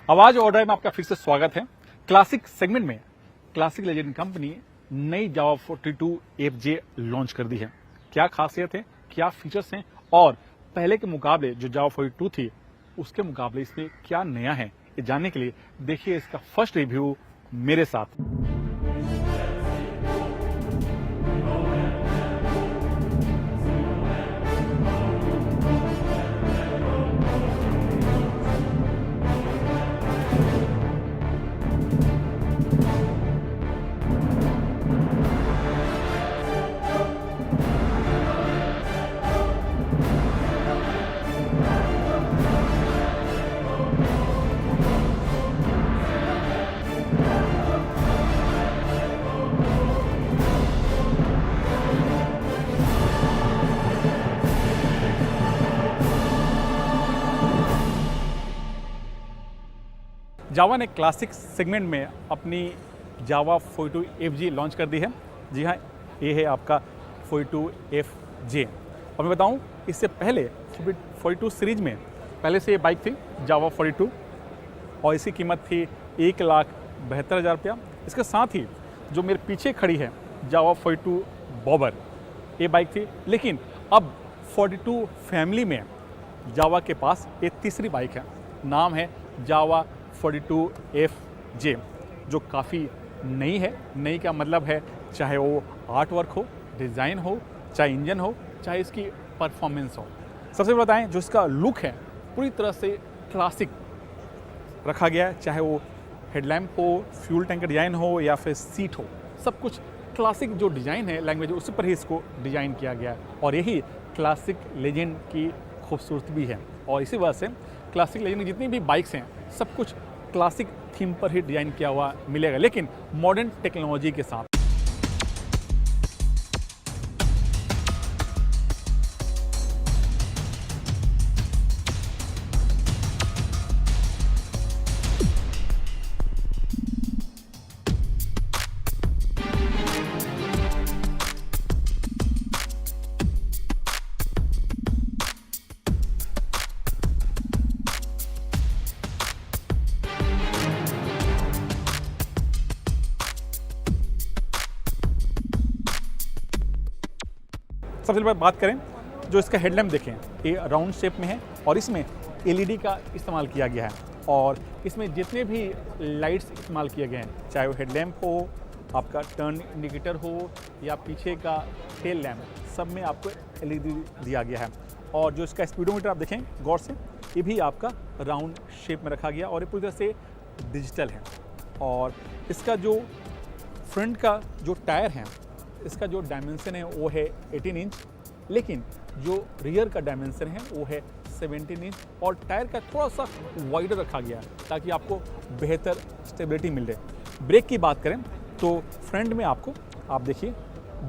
आवाज और ड्राइव में आपका फिर से स्वागत है। क्लासिक सेगमेंट में क्लासिक लेजेंड कंपनी नई जावा 42 FJ लॉन्च कर दी है। क्या खासियत है, क्या फीचर्स हैं और पहले के मुकाबले जो जावा 42 थी उसके मुकाबले इसमें क्या नया है, ये जानने के लिए देखिए इसका फर्स्ट रिव्यू मेरे साथ। जावा ने क्लासिक सेगमेंट में अपनी जावा 42 FJ लॉन्च कर दी है। जी हाँ, ये है आपका 42 FJ। और मैं बताऊं, इससे पहले 42 सीरीज में पहले से ये बाइक थी जावा 42 और इसकी कीमत थी 1,72,000 रुपया। इसके साथ ही जो मेरे पीछे खड़ी है जावा 42 बॉबर, ये बाइक थी। लेकिन अब 42 फैमिली में जावा के पास एक तीसरी बाइक है, नाम है जावा 42 FJ, जो काफ़ी नई है। नई का मतलब है चाहे वो आर्ट वर्क हो, डिज़ाइन हो, चाहे इंजन हो, चाहे इसकी परफॉर्मेंस हो। सबसे पहले बताएं, जो इसका लुक है पूरी तरह से क्लासिक रखा गया है। चाहे वो हेडलैम्प हो, फ्यूल टैंक का डिज़ाइन हो या फिर सीट हो, सब कुछ क्लासिक जो डिज़ाइन है लैंग्वेज उसी पर ही इसको डिज़ाइन किया गया है। और यही क्लासिक लेजेंड की खूबसूरती भी है। और इसी वजह से क्लासिक लेजेंड की जितनी भी बाइक्स हैं सब कुछ क्लासिक थीम पर ही डिज़ाइन किया हुआ मिलेगा, लेकिन मॉडर्न टेक्नोलॉजी के साथ। सबसे पहले बात करें, जो इसका हेडलैम्प देखें, ये राउंड शेप में है और इसमें LED का इस्तेमाल किया गया है। और इसमें जितने भी लाइट्स इस्तेमाल किए गए हैं, चाहे वो हेडलैम्प हो, आपका टर्न इंडिकेटर हो या पीछे का टेल लैम्प, सब में आपको LED दिया गया है। और जो इसका स्पीडोमीटर आप देखें गौर से, ये भी आपका राउंड शेप में रखा गया और ये पूरी तरह से डिजिटल है। और इसका जो फ्रंट का जो टायर है, इसका जो डायमेंशन है वो है 18 इंच, लेकिन जो रियर का डायमेंशन है वो है 17 इंच। और टायर का थोड़ा सा वाइडर रखा गया है ताकि आपको बेहतर स्टेबिलिटी मिल रहे। ब्रेक की बात करें तो फ्रंट में आपको, आप देखिए,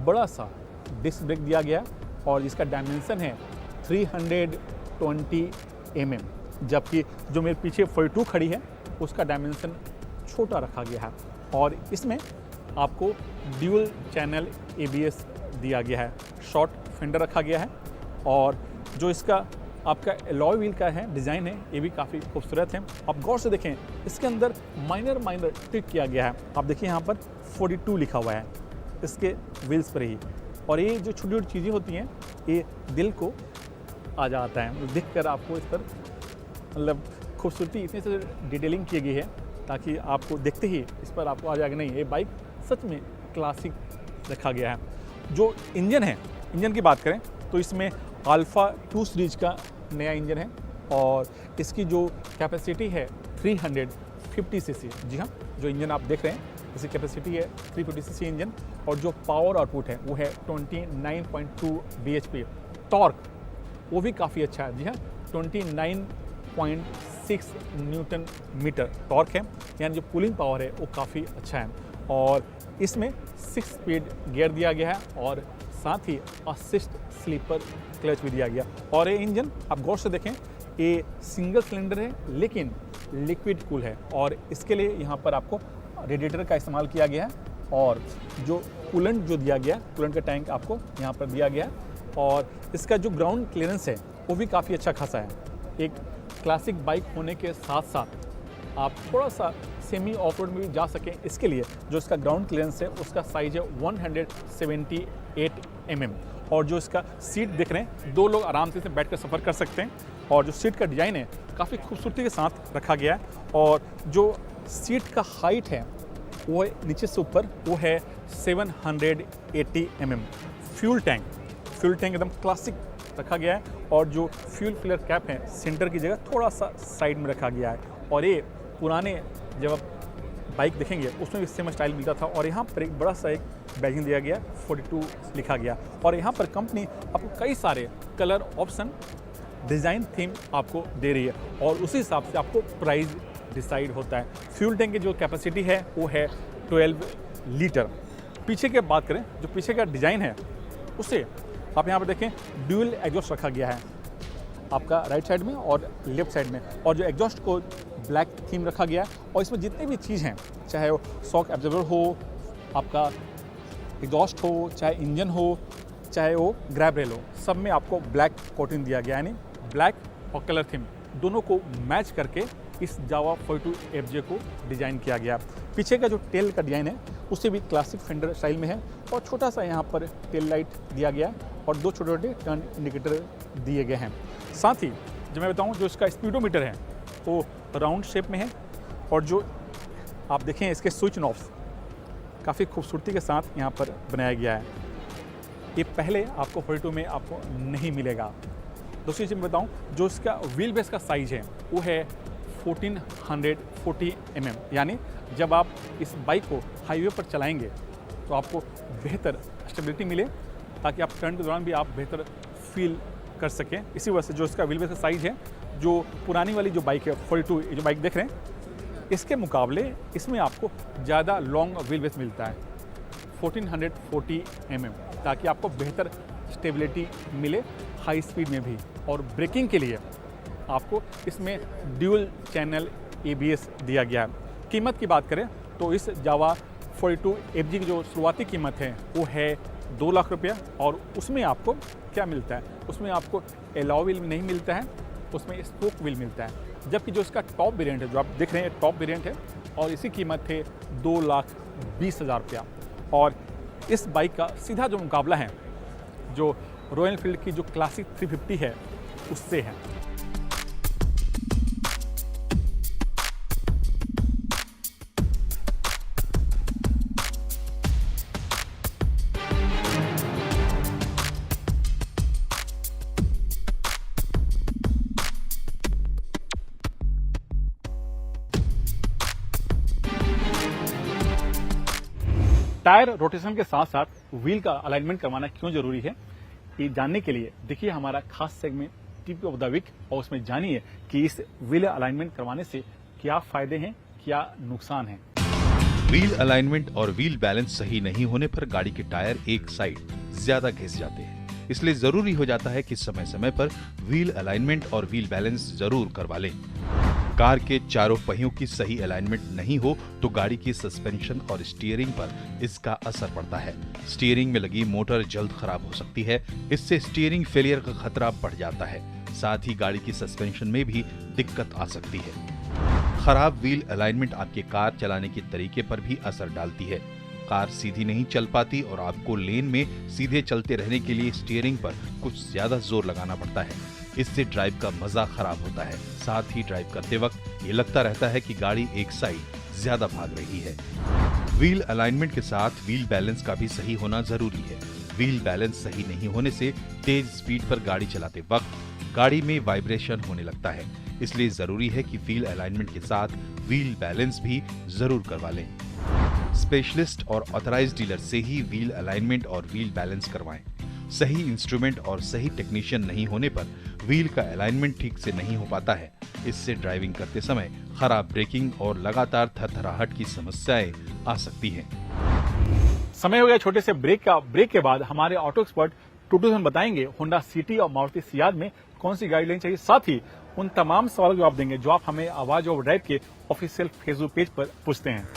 बड़ा सा डिस्क ब्रेक दिया गया और इसका डायमेंशन है 320 mm, जबकि जो मेरे पीछे 42 खड़ी है उसका डायमेंशन छोटा रखा गया है। और इसमें आपको ड्यूल चैनल ABS दिया गया है, शॉर्ट फेंडर रखा गया है। और जो इसका आपका अलॉय व्हील का है डिज़ाइन है, ये भी काफ़ी खूबसूरत है। आप गौर से देखें, इसके अंदर माइनर ट्रिक किया गया है। आप देखिए यहाँ पर 42 लिखा हुआ है इसके व्हील्स पर ही। और ये जो छोटी छोटी चीज़ें होती हैं ये दिल को आ जाता है, देख कर आपको इस पर मतलब खूबसूरती, इतनी से डिटेलिंग की गई है ताकि आपको देखते ही इस पर आपको आ जाएगा, नहीं ये बाइक सच में क्लासिक रखा गया है। जो इंजन है, इंजन की बात करें तो इसमें अल्फा 2 सीरीज का नया इंजन है और इसकी जो कैपेसिटी है 350 cc। जी हाँ, जो इंजन आप देख रहे हैं इसकी कैपेसिटी है 350 cc इंजन। और जो पावर आउटपुट है वो है 29.2 bhp। टॉर्क वो भी काफ़ी अच्छा है। जी हाँ, 29.6 न्यूटन मीटर टॉर्क है, यानी जो कूलिंग पावर है वो काफ़ी अच्छा है। और इसमें 6 स्पीड गियर दिया गया है और साथ ही असिस्ट स्लीपर क्लच भी दिया गया। और ये इंजन आप गौर से देखें, ये सिंगल सिलेंडर है लेकिन लिक्विड कूल है और इसके लिए यहाँ पर आपको रेडिएटर का इस्तेमाल किया गया है। और जो कूलेंट जो दिया गया, कूलेंट का टैंक आपको यहाँ पर दिया गया है। और इसका जो ग्राउंड क्लियरेंस है वो भी काफ़ी अच्छा खासा है। एक क्लासिक बाइक होने के साथ साथ आप थोड़ा सा सेमी ऑफ रोड में भी जा सकें, इसके लिए जो इसका ग्राउंड क्लियरेंस है उसका साइज है 178 mm। और जो इसका सीट देख रहे हैं, 2 लोग आराम से बैठ कर सफ़र कर सकते हैं। और जो सीट का डिज़ाइन है काफ़ी खूबसूरती के साथ रखा गया है। और जो सीट का हाइट है वो है नीचे से ऊपर, वो है 780 mm। फ्यूल टैंक एकदम क्लासिक रखा गया है। और जो फ्यूल फिलर कैप है सेंटर की जगह थोड़ा सा साइड में रखा गया है। और ये पुराने जब आप बाइक देखेंगे उसमें भी सेम स्टाइल मिलता था। और यहाँ पर एक बड़ा सा एक बैजिंग दिया गया, 42 लिखा गया। और यहाँ पर कंपनी आपको कई सारे कलर ऑप्शन, डिज़ाइन थीम आपको दे रही है और उसी हिसाब से आपको प्राइस डिसाइड होता है। फ्यूल टैंक की जो कैपेसिटी है वो है 12 लीटर। पीछे की बात करें, जो पीछे का डिज़ाइन है उसे आप यहाँ पर देखें, ड्यूल एग्जॉस्ट रखा गया है आपका राइट साइड में और लेफ्ट साइड में। और जो एग्जॉस्ट को ब्लैक थीम रखा गया है। और इसमें जितने भी चीज़ हैं, चाहे वो शॉक एब्जॉर्बर हो, आपका एग्जॉस्ट हो, चाहे इंजन हो, चाहे वो ग्रैब रेल हो, सब में आपको ब्लैक कोटिंग दिया गया है। यानी ब्लैक और कलर थीम दोनों को मैच करके इस जावा 42 FJ को डिज़ाइन किया गया। पीछे का जो टेल का डिज़ाइन है उसे भी क्लासिक फेंडर स्टाइल में है। और छोटा सा यहाँ पर टेल लाइट दिया गया और 2 छोटे छोटे टर्न इंडिकेटर दिए गए हैं। साथ ही जो मैं बताऊँ, जो इसका स्पीडोमीटर है वो राउंड शेप में है। और जो आप देखें इसके स्विच नॉब्स काफ़ी खूबसूरती के साथ यहाँ पर बनाया गया है। ये पहले आपको 42 में आपको नहीं मिलेगा। दूसरी चीज़ मैं बताऊँ, जो इसका व्हील बेस का साइज़ है वो है 1440 mm। यानी जब आप इस बाइक को हाईवे पर चलाएंगे तो आपको बेहतर स्टेबिलिटी मिले, ताकि आप टर्न के दौरान भी आप बेहतर फील कर सकें। इसी वजह से जो इसका व्हील बेस का साइज़ है, जो पुरानी वाली जो बाइक है 42, ये जो बाइक देख रहे हैं, इसके मुकाबले इसमें आपको ज़्यादा लॉन्ग व्हील बेस मिलता है 1440 mm, ताकि आपको बेहतर स्टेबिलिटी मिले हाई स्पीड में भी। और ब्रेकिंग के लिए आपको इसमें ड्यूल चैनल ABS दिया गया है। कीमत की बात करें तो इस जावा 42 FJ की जो शुरुआती कीमत है वो है 2 लाख रुपया। और उसमें आपको क्या मिलता है, उसमें आपको एलॉय व्हील नहीं मिलता है, उसमें स्पोक व्हील मिलता है। जबकि जो इसका टॉप वेरिएंट है, जो आप देख रहे हैं टॉप वेरिएंट है, और इसी कीमत है 2,20,000 रुपया। और इस बाइक का सीधा जो मुकाबला है जो रॉयल एनफील्ड की जो क्लासिक 350 है उससे है। टायर रोटेशन के साथ साथ व्हील का अलाइनमेंट करवाना क्यों जरूरी है, ये जानने के लिए देखिए हमारा खास segment tip of the week, और उसमें जानिए कि इस व्हील अलाइनमेंट करवाने से क्या फायदे हैं, क्या नुकसान है। व्हील अलाइनमेंट और व्हील बैलेंस सही नहीं होने पर गाड़ी के टायर एक साइड ज्यादा घिस जाते हैं। इसलिए जरूरी हो जाता है कि समय समय पर व्हील अलाइनमेंट और व्हील बैलेंस जरूर करवा लें। कार के चारों पहियों की सही अलाइनमेंट नहीं हो तो गाड़ी की सस्पेंशन और स्टीयरिंग पर इसका असर पड़ता है। स्टीयरिंग में लगी मोटर जल्द खराब हो सकती है, इससे स्टीयरिंग फेलियर का खतरा बढ़ जाता है। साथ ही गाड़ी की सस्पेंशन में भी दिक्कत आ सकती है। खराब व्हील अलाइनमेंट आपके कार चलाने के तरीके पर भी असर डालती है। कार सीधी नहीं चल पाती और आपको लेन में सीधे चलते रहने के लिए स्टीयरिंग पर कुछ ज्यादा जोर लगाना पड़ता है। इससे ड्राइव का मजा खराब होता है। साथ ही ड्राइव करते वक्त ये लगता रहता है कि गाड़ी एक साइड ज्यादा भाग रही है। व्हील अलाइनमेंट के साथ व्हील बैलेंस का भी सही होना जरूरी है। व्हील बैलेंस सही नहीं होने से तेज स्पीड पर गाड़ी चलाते वक्त गाड़ी में वाइब्रेशन होने लगता है। इसलिए जरूरी है कि व्हील अलाइनमेंट के साथ व्हील बैलेंस भी जरूर करवा लें। स्पेशलिस्ट और ऑथराइज्ड डीलर से ही व्हील अलाइनमेंट और व्हील बैलेंस करवाएं। सही इंस्ट्रूमेंट और सही टेक्नीशियन नहीं होने पर व्हील का अलाइनमेंट ठीक से नहीं हो पाता है। इससे ड्राइविंग करते समय खराब ब्रेकिंग और लगातार थरथराहट की समस्याएं आ सकती हैं। समय हो गया छोटे से ब्रेक का। ब्रेक के बाद हमारे ऑटो एक्सपर्ट टूटू हम बताएंगे होंडा सिटी और मारुति सियाज में कौन सी गाड़ी लेनी चाहिए। साथ ही उन तमाम सवालों के जवाब देंगे जो आप हमें आवाज और ड्राइव के ऑफिशियल फेसबुक पेज पर पूछते हैं।